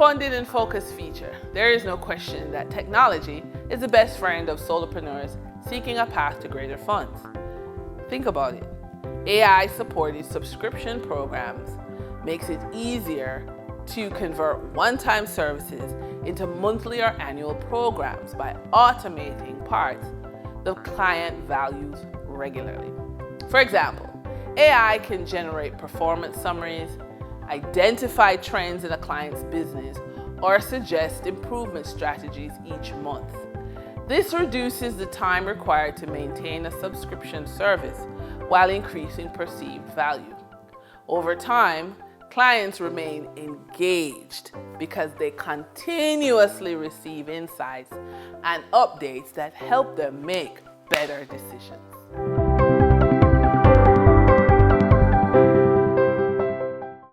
Funded and focused feature. There is no question that technology is the best friend of solopreneurs seeking a path to greater funds. Think about it. AI-supported subscription programs makes it easier to convert one-time services into monthly or annual programs by automating parts the client values regularly. For example, AI can generate performance summaries, identify trends in a client's business, or suggest improvement strategies each month. This reduces the time required to maintain a subscription service while increasing perceived value. Over time, clients remain engaged because they continuously receive insights and updates that help them make better decisions.